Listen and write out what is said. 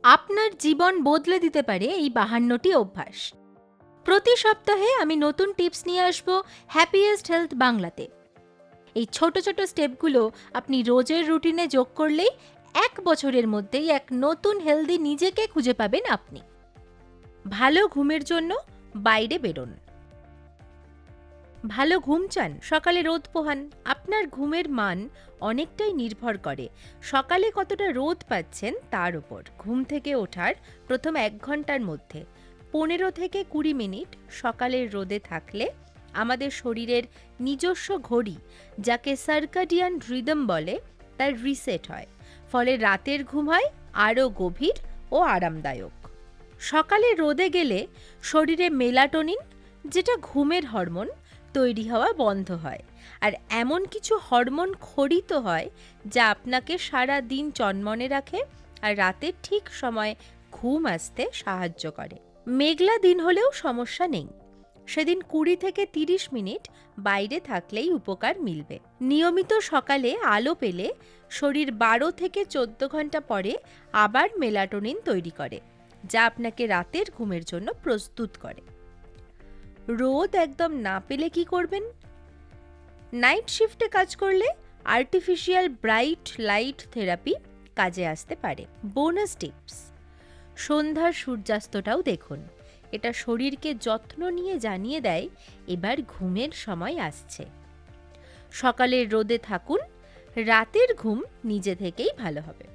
আপনার জীবন বদলে দিতে পারে এই 52টি অভ্যাস। প্রতি সপ্তাহে আমি নতুন টিপস নিয়ে আসব হ্যাপিয়েস্ট হেলথ বাংলাতে। এই ছোট ছোট স্টেপগুলো আপনি রোজের রুটিনে যোগ করলেই 1 বছরের মধ্যেই এক নতুন হেলদি নিজেকে খুঁজে পাবেন আপনি। ভালো ঘুমের জন্য বাইরে বেরোন। ভালো ঘুম চান? সকালে রোদ পোহান। আপনার ঘুমের মান অনেকটাই নির্ভর করে সকালে কতটা রোদ পাচ্ছেন তার উপর। ঘুম থেকে ওঠার প্রথম 1 ঘন্টার মধ্যে 15 থেকে 20 মিনিট সকালের রোদে থাকলে আমাদের শরীরের নিজস্ব ঘড়ি, যাকে সার্কাডিয়ান রিদম বলে, তার রিসেট হয়। ফলে রাতের ঘুম হয় আরও গভীর ও আরামদায়ক। সকালে রোদে গেলে শরীরে মেলাটোনিন, যেটা ঘুমের হরমোন, তৈরি হওয়া বন্ধ হয়। আর এমন কিছু হরমোন খরিত হয় যা আপনাকে সারা দিন চনমনে রাখে আর রাতে ঠিক সময়ে ঘুম আসতে সাহায্য করে। মেঘলা দিন হলেও সমস্যা নেই, সেদিন 20 থেকে 30 মিনিট বাইরে থাকলেই উপকার মিলবে। নিয়মিত সকালে আলো পেলে শরীর 12 থেকে 14 ঘন্টা পরে আবার মেলাটোনিন তৈরি করে, যা আপনাকে রাতের ঘুমের জন্য প্রস্তুত করে। রোদ একদম না পেলে কি করবেন? নাইট শিফটে কাজ করলে আর্টিফিশিয়াল ব্রাইট লাইট থেরাপি কাজে আসতে পারে। বোনাস টিপস: সন্ধ্যার সূর্যাস্তটাও দেখুন। এটা শরীরকে যত্ন নিয়ে জানিয়ে দেয় এবার ঘুমের সময় আসছে। সকালের রোদে থাকুন, রাতের ঘুম নিজে থেকেই ভালো হবে।